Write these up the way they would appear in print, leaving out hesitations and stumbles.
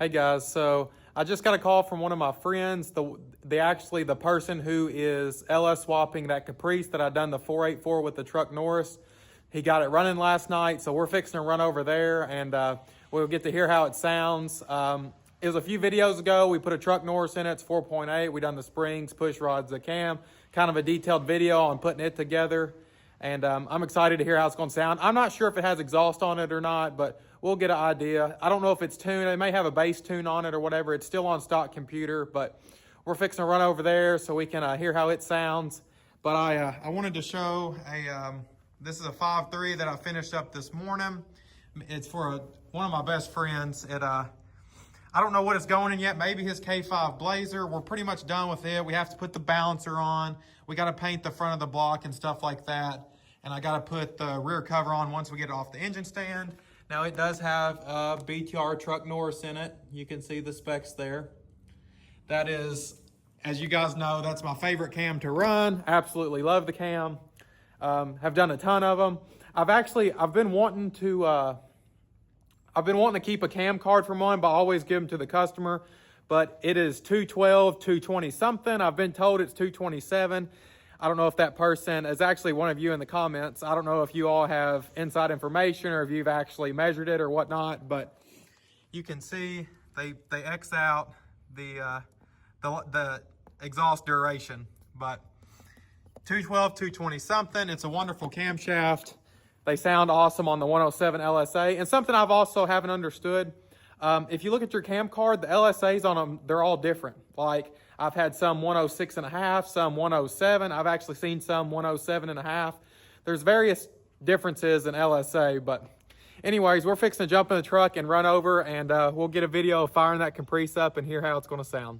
Hey guys, so I just got a call from one of my friends, the person who is LS swapping that Caprice that I done the 484 with the truck Norris. He got it running last night, so we're fixing to run over there and we'll get to hear how it sounds. It was a few videos ago. We put a truck Norris in it. It's 4.8. We done the springs, push rods, the cam, kind of a detailed video on putting it together. And I'm excited to hear how it's going to sound. I'm not sure if it has exhaust on it or not, but we'll get an idea. I don't know if it's tuned. It may have a bass tune on it or whatever. It's still on stock computer, but we're fixing to run over there so we can hear how it sounds. But I wanted to show this is a 5.3 that I finished up this morning. It's for one of my best friends. I don't know what it's going in yet. Maybe his K5 Blazer. We're pretty much done with it. We have to put the balancer on. We got to paint the front of the block and stuff like that. And I got to put the rear cover on once we get it off the engine stand. Now it does have a BTR truck Norris in it. You can see the specs there. That is, as you guys know, that's my favorite cam to run. Absolutely love the cam. Have done a ton of them. I've been wanting to keep a cam card from one, but I always give them to the customer. But it is 212, 220 something. I've been told it's 227. I don't know if that person is actually one of you in the comments. I don't know if you all have inside information or if you've actually measured it or whatnot, but you can see they X out the exhaust duration. But 212, 220 something. It's a wonderful camshaft. They sound awesome on the 107 LSA. And something I've also haven't understood, if you look at your cam card, the LSAs on them, they're all different. Like I've had some 106.5, some 107. I've actually seen some 107.5. There's various differences in LSA, but anyways, we're fixing to jump in the truck and run over, and we'll get a video of firing that Caprice up and hear how it's going to sound.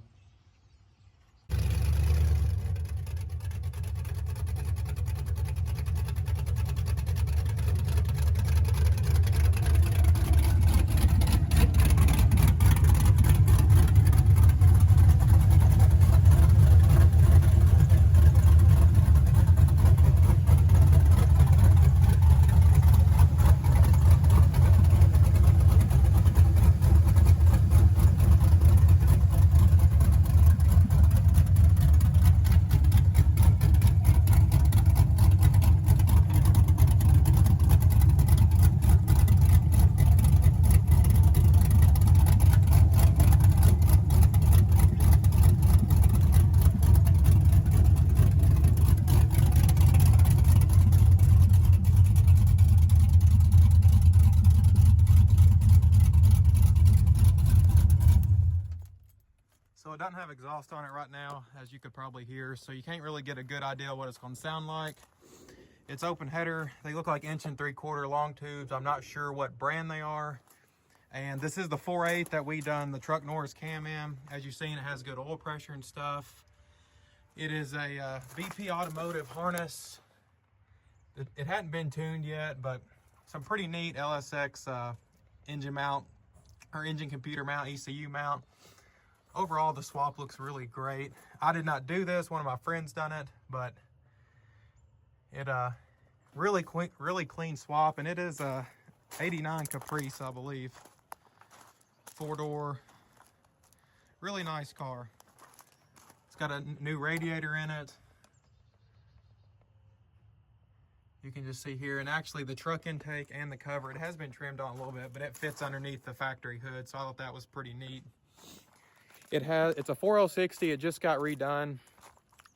So it doesn't have exhaust on it right now, as you could probably hear, so you can't really get a good idea of what it's going to sound like. It's open header. They look like 1 3/4 long tubes. I'm not sure what brand they are. And this is the 4.8 that we done the truck Norris cam in. As you've seen, it has good oil pressure and stuff. It is a BP automotive harness. It hadn't been tuned yet, but some pretty neat LSX engine mount, or engine computer mount, ECU mount. Overall, the swap looks really great. I did not do this. One of my friends done it, but it really clean swap, and it is a 89 Caprice, I believe. 4-door, really nice car. It's got a new radiator in it. You can just see here, and actually the truck intake and the cover, it has been trimmed on a little bit, but it fits underneath the factory hood, so I thought that was pretty neat. It's a 4060. It just got redone.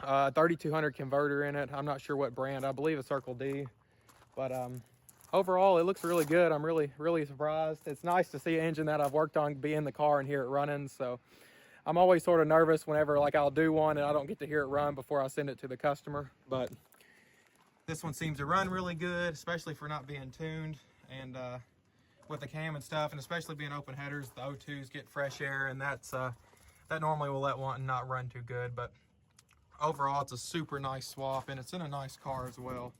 3200 converter in it. I'm not sure what brand. I believe it's Circle D. But overall, it looks really good. I'm really surprised. It's nice to see an engine that I've worked on be in the car and hear it running. So I'm always sort of nervous whenever like I'll do one and I don't get to hear it run before I send it to the customer. But this one seems to run really good, especially for not being tuned, and with the cam and stuff, and especially being open headers, the O2s get fresh air, and that normally will let one not run too good. But overall, it's a super nice swap, and it's in a nice car as well.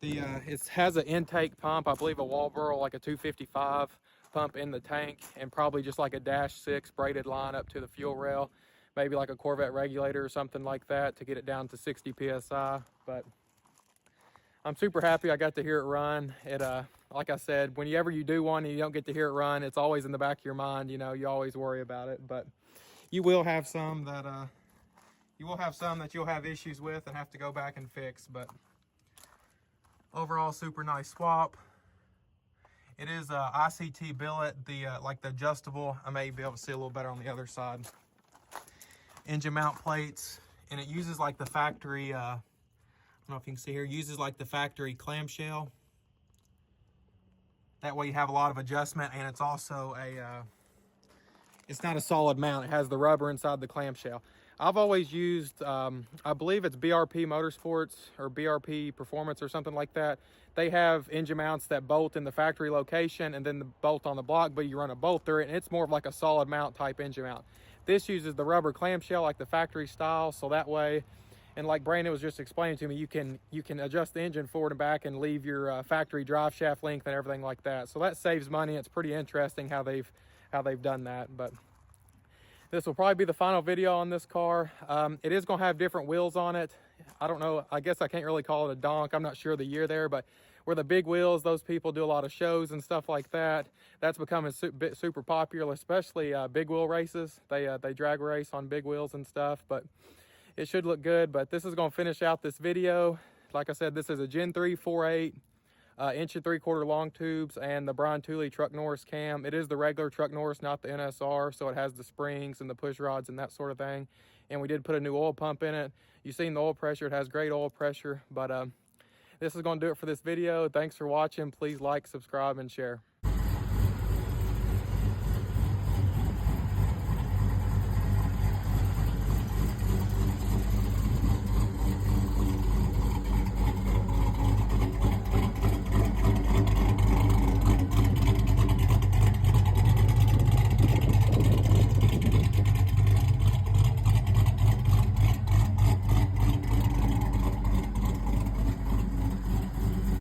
It has an intake pump, I believe a Walboro, like a 255 pump in the tank, and probably just like a -6 braided line up to the fuel rail, maybe like a Corvette regulator or something like that to get it down to 60 psi. But I'm super happy I got to hear it run. It like I said, whenever you do one and you don't get to hear it run, it's always in the back of your mind. You know, you always worry about it, but you will have some that you'll have issues with and have to go back and fix. But overall, super nice swap. It is ICT billet, the like the adjustable. I may be able to see a little better on the other side. Engine mount plates, and it uses like the factory. I don't know if you can see here. Uses like the factory clamshell. That way you have a lot of adjustment, and it's also a. It's not a solid mount. It has the rubber inside the clamshell. I've always used, I believe it's BRP Motorsports or BRP Performance or something like that. They have engine mounts that bolt in the factory location and then the bolt on the block, but you run a bolt through it, and it's more of like a solid mount type engine mount. This uses the rubber clamshell like the factory style, so that way, and like Brandon was just explaining to me, you can adjust the engine forward and back and leave your factory drive shaft length and everything like that. So that saves money. It's pretty interesting how they've done that. But this will probably be the final video on this car. It is going to have different wheels on it. I don't know. I guess I can't really call it a donk. I'm not sure the year there, but where the big wheels, those people do a lot of shows and stuff like that. That's becoming super popular, especially big wheel races. They drag race on big wheels and stuff, but it should look good. But this is going to finish out this video. Like I said, this is a Gen 3 4.8. 1 3/4 long tubes and the Brian Tooley Truck Norris cam. It is the regular Truck Norris, not the NSR, so it has the springs and the push rods and that sort of thing. And we did put a new oil pump in it. You've seen the oil pressure. It has great oil pressure. But this is going to do it for this video. Thanks for watching. Please like, subscribe, and share.